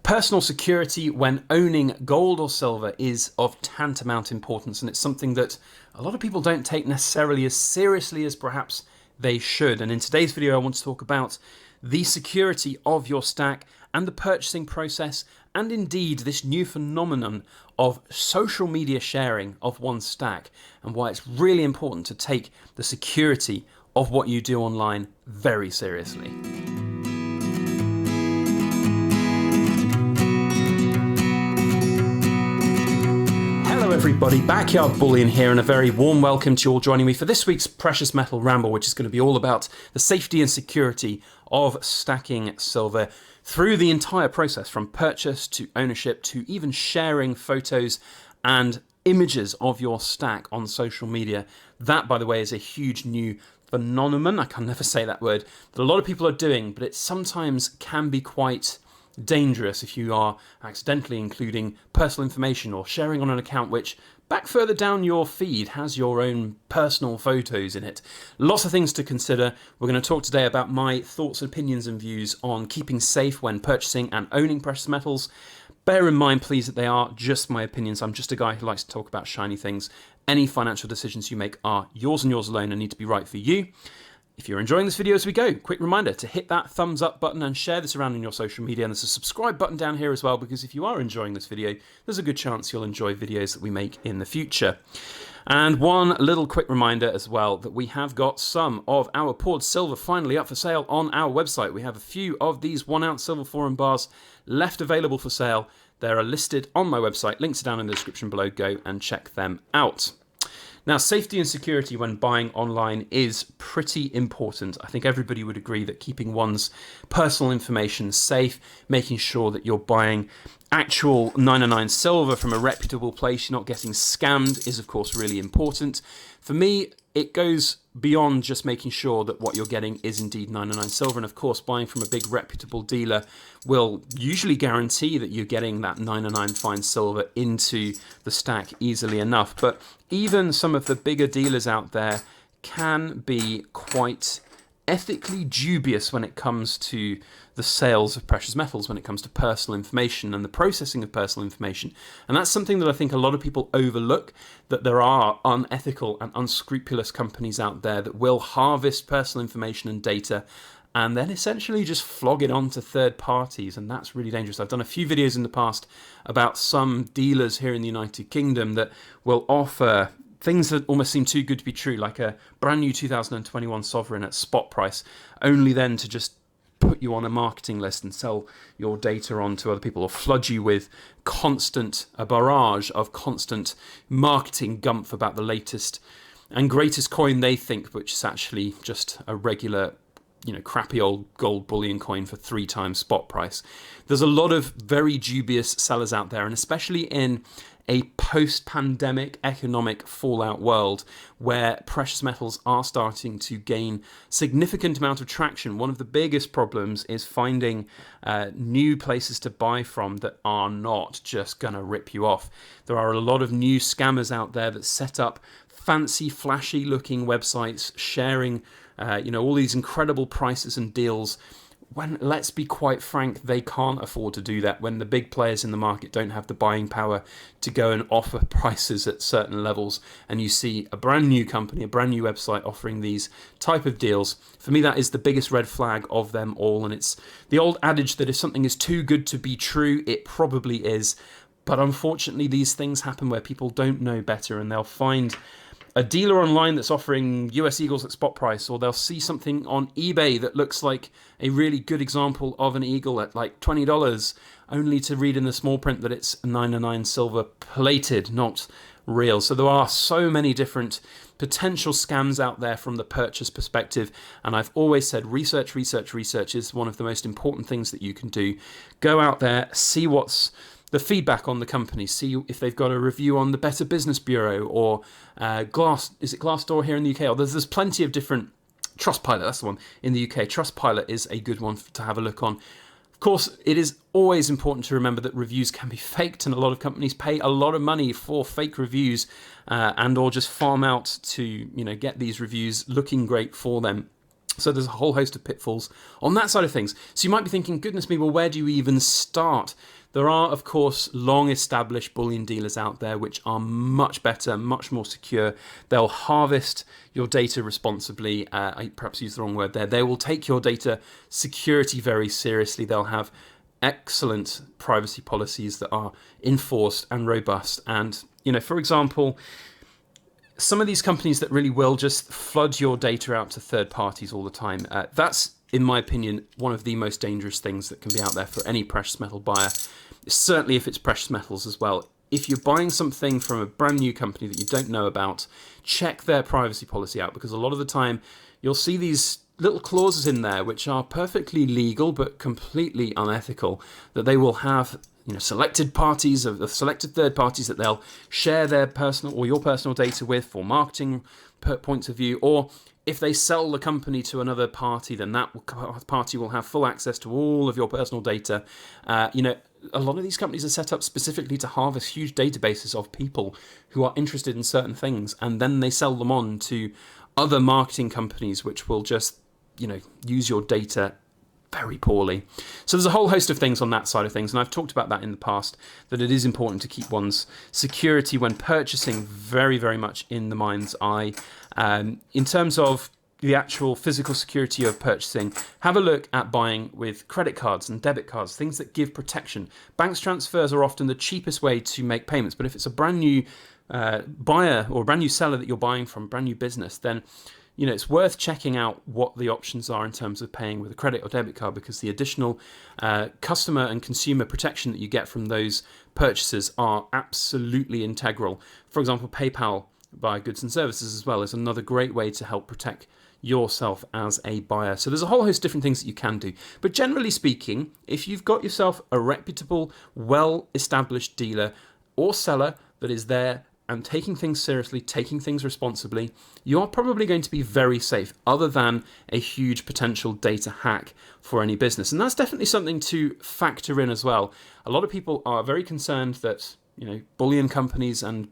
Personal security when owning gold or silver is of tantamount importance, and it's something that a lot of people don't take necessarily as seriously as perhaps they should. And in today's video, I want to talk about the security of your stack and the purchasing process, and indeed this new phenomenon of social media sharing of one's stack, and why it's really important to take the security of what you do online very seriously. Hello everybody, Backyard Bullion here, and a very warm welcome to you all joining me for this week's Precious Metal Ramble, which is going to be all about the safety and security of stacking silver through the entire process, from purchase to ownership to even sharing photos and images of your stack on social media. That, by the way, is a huge new phenomenon, I can never say that word, that a lot of people are doing, but it sometimes can be quite dangerous if you are accidentally including personal information or sharing on an account which back further down your feed has your own personal photos in it. Lots of things to consider. We're going to talk today about my thoughts, opinions and views on keeping safe when purchasing and owning precious metals. Bear in mind, please, that they are just my opinions. I'm just a guy who likes to talk about shiny things. Any financial decisions you make are yours and yours alone and need to be right for you. If you're enjoying this video as we go, quick reminder to hit that thumbs up button and share this around in your social media. And there's a subscribe button down here as well, because if you are enjoying this video, there's a good chance you'll enjoy videos that we make in the future. And one little quick reminder as well that we have got some of our poured silver finally up for sale on our website. We have a few of these 1 ounce silver forum bars left available for sale. They are listed on my website. Links are down in the description below. Go and check them out. Now, safety and security when buying online is pretty important. I think everybody would agree that keeping one's personal information safe, making sure that you're buying actual 999 silver from a reputable place, you're not getting scammed, is of course really important. For me, it goes beyond just making sure that what you're getting is indeed 999 silver, and of course buying from a big reputable dealer will usually guarantee that you're getting that 999 fine silver into the stack easily enough. But even some of the bigger dealers out there can be quite ethically dubious when it comes to the sales of precious metals, when it comes to personal information and the processing of personal information. And that's something that I think a lot of people overlook, that there are unethical and unscrupulous companies out there that will harvest personal information and data and then essentially just flog it on to third parties, and that's really dangerous. I've done a few videos in the past about some dealers here in the United Kingdom that will offer things that almost seem too good to be true, like a brand new 2021 Sovereign at spot price, only then to just put you on a marketing list and sell your data on to other people, or flood you with a barrage of constant marketing gumph about the latest and greatest coin they think, which is actually just a regular, crappy old gold bullion coin for 3 times spot price. There's a lot of very dubious sellers out there, and especially in a post-pandemic economic fallout world where precious metals are starting to gain significant amount of traction. One of the biggest problems is finding new places to buy from that are not just gonna rip you off. There are a lot of new scammers out there that set up fancy, flashy looking websites sharing all these incredible prices and deals, when, let's be quite frank, they can't afford to do that, when the big players in the market don't have the buying power to go and offer prices at certain levels, and you see a brand new company, a brand new website offering these type of deals. For me, that is the biggest red flag of them all, and it's the old adage that if something is too good to be true, it probably is. But unfortunately, these things happen where people don't know better, and they'll find a dealer online that's offering US Eagles at spot price, or they'll see something on eBay that looks like a really good example of an eagle at like $20, only to read in the small print that it's 999 silver plated, not real. So there are so many different potential scams out there from the purchase perspective, and I've always said research is one of the most important things that you can do. Go out there, see what's the feedback on the company, see if they've got a review on the Better Business Bureau or Glassdoor here in the UK, or there's plenty of different. Trustpilot, that's the one in the UK. Trustpilot is a good one to have a look on. Of course, it is always important to remember that reviews can be faked, and a lot of companies pay a lot of money for fake reviews and or just farm out to get these reviews looking great for them. So there's a whole host of pitfalls on that side of things. So you might be thinking, goodness me, well, where do you even start? There are, of course, long-established bullion dealers out there which are much better, much more secure. They'll harvest your data responsibly. I perhaps used the wrong word there. They will take your data security very seriously. They'll have excellent privacy policies that are enforced and robust. And, for example, some of these companies that really will just flood your data out to third parties all the time, that's, in my opinion, one of the most dangerous things that can be out there for any precious metal buyer, certainly if it's precious metals as well. If you're buying something from a brand new company that you don't know about, check their privacy policy out, because a lot of the time you'll see these little clauses in there which are perfectly legal but completely unethical, that they will have selected parties of selected third parties that they'll share their personal or your personal data with for marketing points of view, or if they sell the company to another party, then that party will have full access to all of your personal data. A lot of these companies are set up specifically to harvest huge databases of people who are interested in certain things, and then they sell them on to other marketing companies which will just use your data very poorly. So there's a whole host of things on that side of things, and I've talked about that in the past, that it is important to keep one's security when purchasing very, very much in the mind's eye. In terms of the actual physical security of purchasing, have a look at buying with credit cards and debit cards, things that give protection. Bank transfers are often the cheapest way to make payments, but if it's a brand new buyer or a brand new seller that you're buying from, brand new business, then it's worth checking out what the options are in terms of paying with a credit or debit card, because the additional customer and consumer protection that you get from those purchases are absolutely integral. For example, PayPal buy goods and services as well is another great way to help protect yourself as a buyer. So there's a whole host of different things that you can do. But generally speaking, if you've got yourself a reputable, well-established dealer or seller that is there and taking things seriously, taking things responsibly, you are probably going to be very safe, other than a huge potential data hack for any business. And that's definitely something to factor in as well. A lot of people are very concerned that bullion companies and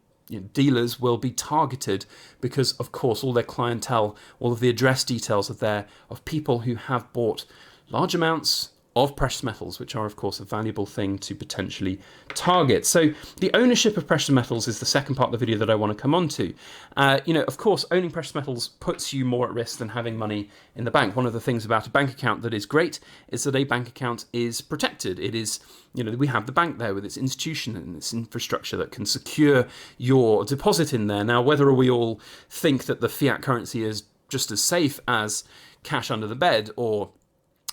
dealers will be targeted because, of course, all their clientele, all of the address details are there of people who have bought large amounts of precious metals, which are, of course, a valuable thing to potentially target. So the ownership of precious metals is the second part of the video that I want to come on to. Of course, owning precious metals puts you more at risk than having money in the bank. One of the things about a bank account that is great is that a bank account is protected. It is, we have the bank there with its institution and its infrastructure that can secure your deposit in there. Now, whether we all think that the fiat currency is just as safe as cash under the bed or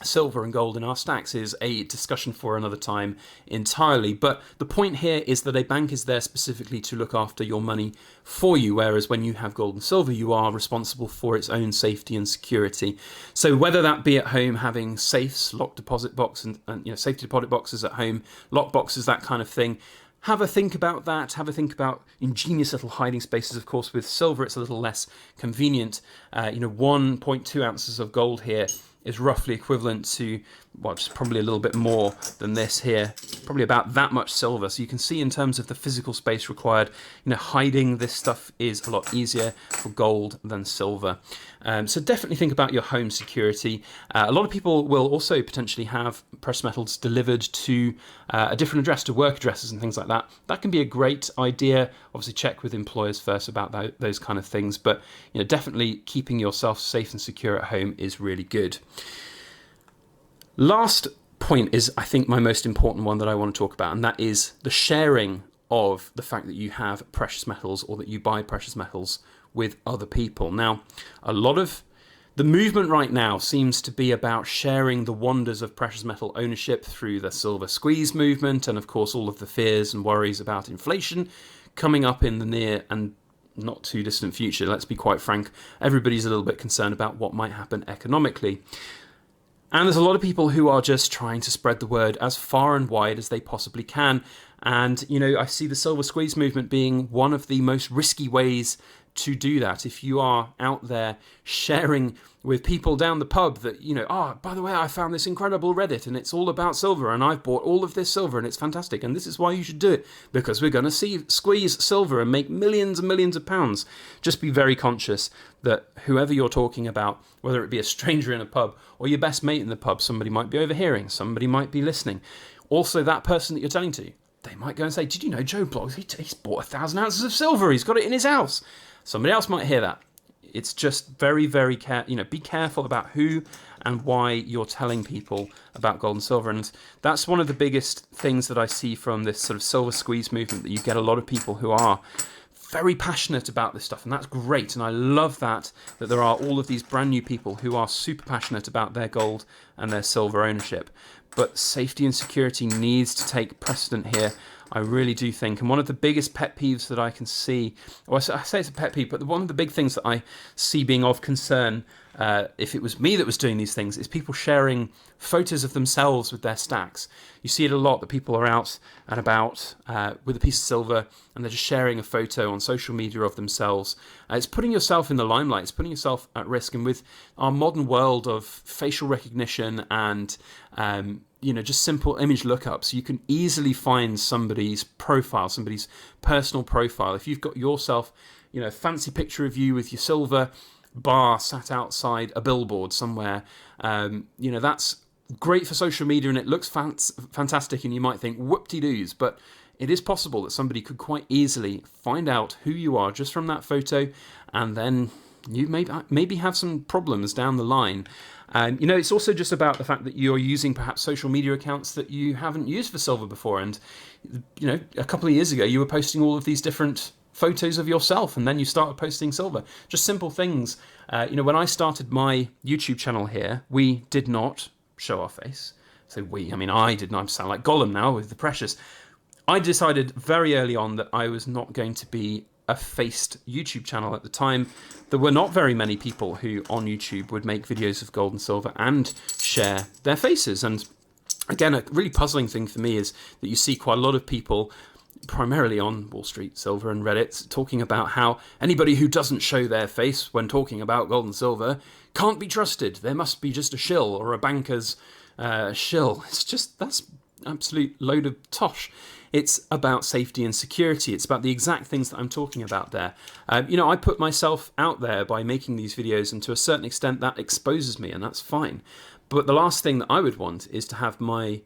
silver and gold in our stacks is a discussion for another time entirely. But the point here is that a bank is there specifically to look after your money for you, whereas when you have gold and silver, you are responsible for its own safety and security. So whether that be at home having safes, locked deposit box and safety deposit boxes at home, lock boxes, that kind of thing, have a think about that. Have a think about ingenious little hiding spaces. Of course, with silver, it's a little less convenient. 1.2 ounces of gold here is roughly equivalent to, just probably a little bit more than this here, probably about that much silver. So you can see in terms of the physical space required, hiding this stuff is a lot easier for gold than silver. So definitely think about your home security. A lot of people will also potentially have precious metals delivered to a different address, to work addresses and things like that. That can be a great idea. Obviously check with employers first about those kind of things, but definitely keeping yourself safe and secure at home is really good. Last point is, I think, my most important one that I want to talk about, and that is the sharing of the fact that you have precious metals or that you buy precious metals with other people. Now, a lot of the movement right now seems to be about sharing the wonders of precious metal ownership through the silver squeeze movement, and of course all of the fears and worries about inflation coming up in the near and not too distant future. Let's be quite frank, everybody's a little bit concerned about what might happen economically. And there's a lot of people who are just trying to spread the word as far and wide as they possibly can. And, I see the silver squeeze movement being one of the most risky ways to do that. If you are out there sharing with people down the pub that, by the way, I found this incredible Reddit and it's all about silver and I've bought all of this silver and it's fantastic and this is why you should do it, because we're going to squeeze silver and make millions and millions of pounds. Just be very conscious that whoever you're talking about, whether it be a stranger in a pub or your best mate in the pub, somebody might be overhearing, somebody might be listening. Also, that person that you're telling to, they might go and say, did you know Joe blogs, he's bought 1,000 ounces of silver, he's got it in his house. Somebody else might hear that. It's just very, very be careful about who and why you're telling people about gold and silver. And that's one of the biggest things that I see from this sort of silver squeeze movement, that you get a lot of people who are very passionate about this stuff, and that's great. And I love that there are all of these brand new people who are super passionate about their gold and their silver ownership. But safety and security needs to take precedent here. I really do think. And one of the biggest pet peeves that I can see, or I say it's a pet peeve, but one of the big things that I see being of concern, if it was me that was doing these things, is people sharing photos of themselves with their stacks. You see it a lot, that people are out and about with a piece of silver and they're just sharing a photo on social media of themselves. It's putting yourself in the limelight, it's putting yourself at risk. And with our modern world of facial recognition and just simple image lookups, you can easily find somebody's profile, somebody's personal profile. If you've got yourself, fancy picture of you with your silver bar sat outside a billboard somewhere, that's great for social media and it looks fantastic, and you might think whoop-de-doos, but it is possible that somebody could quite easily find out who you are just from that photo, and then you maybe have some problems down the line. And it's also just about the fact that you're using perhaps social media accounts that you haven't used for silver before. And a couple of years ago you were posting all of these different photos of yourself, and then you started posting silver. Just simple things. When I started my YouTube channel here, we did not show our face. So I did not. I sound like Gollum now with the precious. I decided very early on that I was not going to be a faced YouTube channel. At the time, there were not very many people who on YouTube would make videos of gold and silver and share their faces. And again, a really puzzling thing for me is that you see quite a lot of people, primarily on Wall Street Silver and Reddit, talking about how anybody who doesn't show their face when talking about gold and silver can't be trusted. There must be just a shill or a banker's shill. That's absolute load of tosh. It's about safety and security. It's about the exact things that I'm talking about there. I put myself out there by making these videos, and to a certain extent that exposes me, and that's fine. But the last thing that I would want is to have my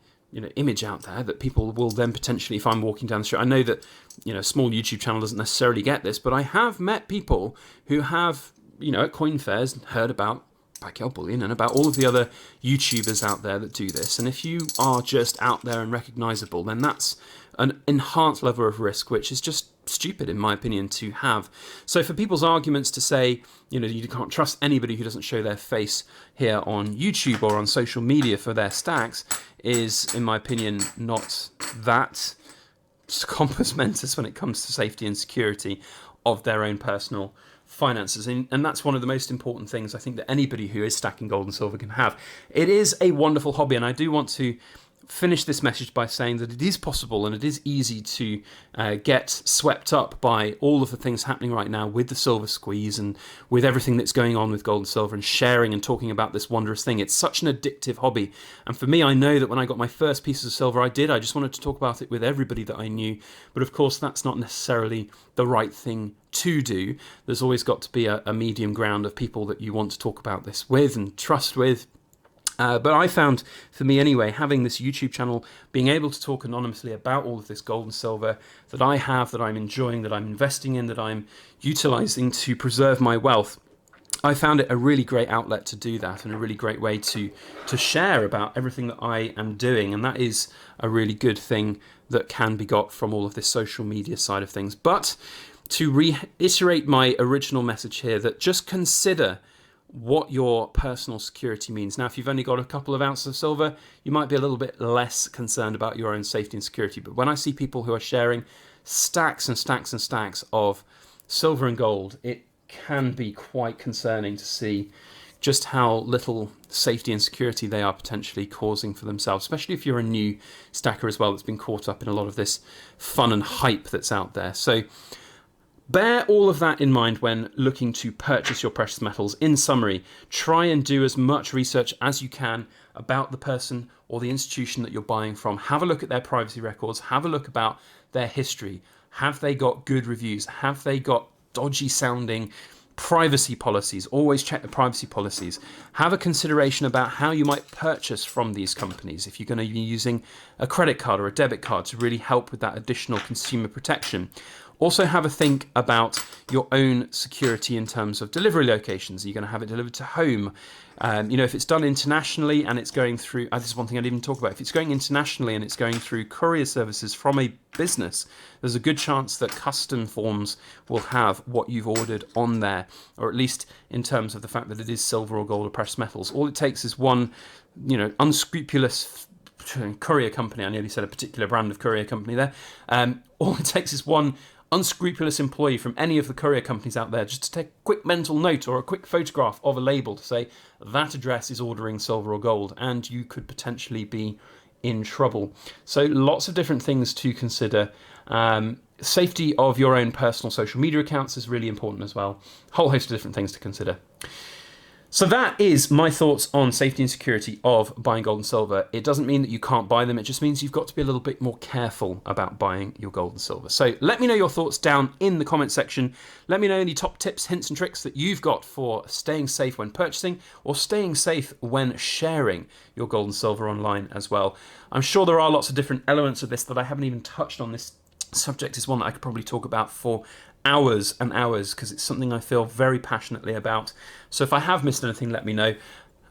image out there that people will then potentially, if I'm walking down the street, I know that a small YouTube channel doesn't necessarily get this, but I have met people who have at coin fairs heard about Backyard Bullion and about all of the other YouTubers out there that do this. And if you are just out there and recognizable, then that's an enhanced level of risk, which is just stupid, in my opinion, to have. So for people's arguments to say, you can't trust anybody who doesn't show their face here on YouTube or on social media for their stacks is, in my opinion, not that compos mentis when it comes to safety and security of their own personal finances. And that's one of the most important things I think that anybody who is stacking gold and silver can have. It is a wonderful hobby, and I do want to finish this message by saying that it is possible and it is easy to get swept up by all of the things happening right now with the silver squeeze and with everything that's going on with gold and silver, and sharing and talking about this wondrous thing. It's such an addictive hobby. And for me, I know that when I got my first pieces of silver, I just wanted to talk about it with everybody that I knew. But of course, that's not necessarily the right thing to do. There's always got to be a medium ground of people that you want to talk about this with and trust with. But I found, for me anyway, having this YouTube channel, being able to talk anonymously about all of this gold and silver that I have, that I'm enjoying, that I'm investing in, that I'm utilizing to preserve my wealth, I found it a really great outlet to do that, and a really great way to share about everything that I am doing. And that is a really good thing that can be got from all of this social media side of things. But to reiterate my original message here, that just consider what your personal security means. Now, if you've only got a couple of ounces of silver, you might be a little bit less concerned about your own safety and security. But when I see people who are sharing stacks and stacks and stacks of silver and gold, it can be quite concerning to see just how little safety and security they are potentially causing for themselves, especially if you're a new stacker as well that's been caught up in a lot of this fun and hype that's out there. So Bear all of that in mind when looking to purchase your precious metals. In summary, try and do as much research as you can about the person or the institution that you're buying from. Have a look at their privacy records. Have a look about their history. Have they got good reviews? Have they got dodgy sounding privacy policies? Always check the privacy policies. Have a consideration about how you might purchase from these companies if you're going to be using a credit card or a debit card to really help with that additional consumer protection. Also have a think about your own security in terms of delivery locations. Are you going to have it delivered to home? If it's done internationally and it's going through, this is one thing I didn't even talk about. If it's going internationally and it's going through courier services from a business, there's a good chance that custom forms will have what you've ordered on there, or at least in terms of the fact that it is silver or gold or precious metals. All it takes is one, unscrupulous courier company. I nearly said a particular brand of courier company there. All it takes is one unscrupulous employee from any of the courier companies out there just to take a quick mental note or a quick photograph of a label to say that address is ordering silver or gold, and you could potentially be in trouble. So lots of different things to consider. Safety of your own personal social media accounts is really important as well. A whole host of different things to consider. So that is my thoughts on safety and security of buying gold and silver. It doesn't mean that you can't buy them. It just means you've got to be a little bit more careful about buying your gold and silver. So let me know your thoughts down in the comment section. Let me know any top tips, hints and tricks that you've got for staying safe when purchasing or staying safe when sharing your gold and silver online as well. I'm sure there are lots of different elements of this that I haven't even touched on. This subject is one that I could probably talk about for hours and hours because it's something I feel very passionately about. So if I have missed anything, let me know.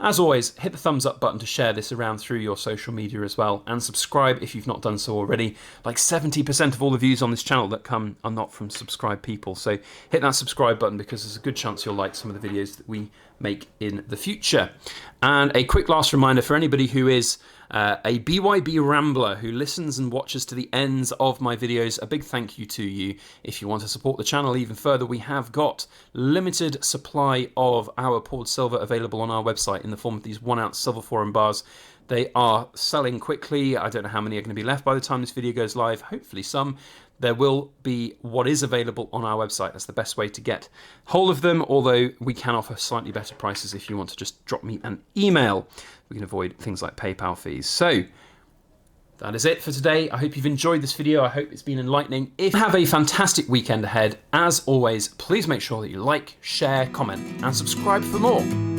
As always, hit the thumbs up button to share this around through your social media as well, and subscribe if you've not done so already. Like 70% of all the views on this channel that come are not from subscribed people, so hit that subscribe button because there's a good chance you'll like some of the videos that we make in the future. And a quick last reminder for anybody who is a BYB Rambler who listens and watches to the ends of my videos, a big thank you to you. If you want to support the channel even further, we have got limited supply of our poured silver available on our website in the form of these 1 ounce silver forum bars. They are selling quickly. I don't know how many are going to be left by the time this video goes live. Hopefully some. There will be what is available on our website. That's the best way to get hold of them, although we can offer slightly better prices if you want to just drop me an email. We can avoid things like PayPal fees. So that is it for today. I hope you've enjoyed this video. I hope it's been enlightening. If you have a fantastic weekend ahead, as always, please make sure that you like, share, comment, and subscribe for more.